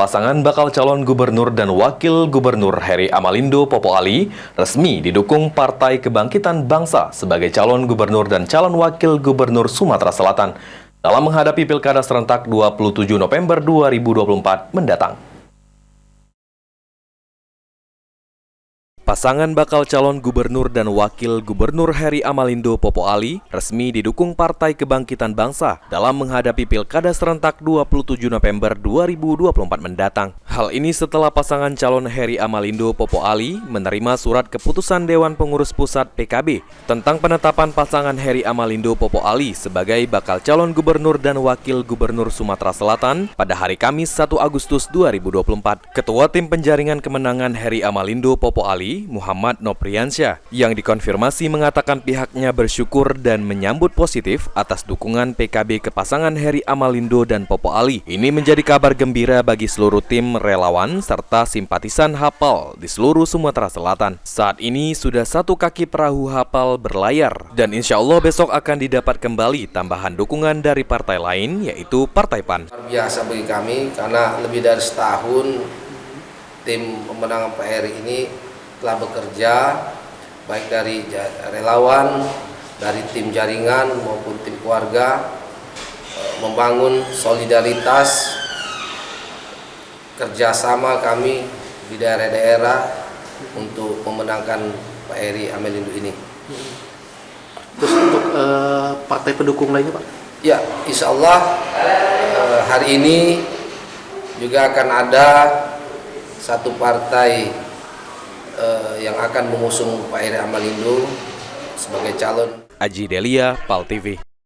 pasangan bakal calon gubernur dan wakil gubernur Heri Amalindo Popo Ali resmi didukung Partai Kebangkitan Bangsa sebagai calon gubernur dan calon wakil gubernur Sumatera Selatan dalam menghadapi Pilkada serentak 27 November 2024 mendatang. Pasangan bakal calon gubernur dan wakil gubernur Heri Amalindo Popo Ali resmi didukung Partai Kebangkitan Bangsa dalam menghadapi Pilkada serentak 27 November 2024 mendatang. Hal ini setelah pasangan calon Heri Amalindo Popo Ali menerima surat keputusan Dewan Pengurus Pusat PKB tentang penetapan pasangan Heri Amalindo Popo Ali sebagai bakal calon gubernur dan wakil gubernur Sumatera Selatan pada hari Kamis 1 Agustus 2024. Ketua Tim Penjaringan Kemenangan Heri Amalindo Popo Ali, Muhammad Nopriansyah, yang dikonfirmasi mengatakan pihaknya bersyukur dan menyambut positif atas dukungan PKB ke pasangan Heri Amalindo dan Popo Ali. Ini menjadi kabar gembira bagi seluruh tim relawan serta simpatisan Hapal di seluruh Sumatera Selatan. Saat ini sudah satu kaki perahu Hapal berlayar dan insya Allah besok akan didapat kembali tambahan dukungan dari partai lain, yaitu Partai PAN. Luar biasa bagi kami karena lebih dari setahun tim pemenangan Pak Heri ini telah bekerja baik dari relawan, dari tim jaringan maupun tim keluarga, membangun solidaritas kerjasama kami di daerah-daerah untuk memenangkan Pak Heri Amalindo ini. Terus untuk partai pendukung lainnya, Pak? Ya, insya Allah hari ini juga akan ada satu partai yang akan mengusung Pak Heri Amalindo sebagai calon. Aji Delia, PAL TV.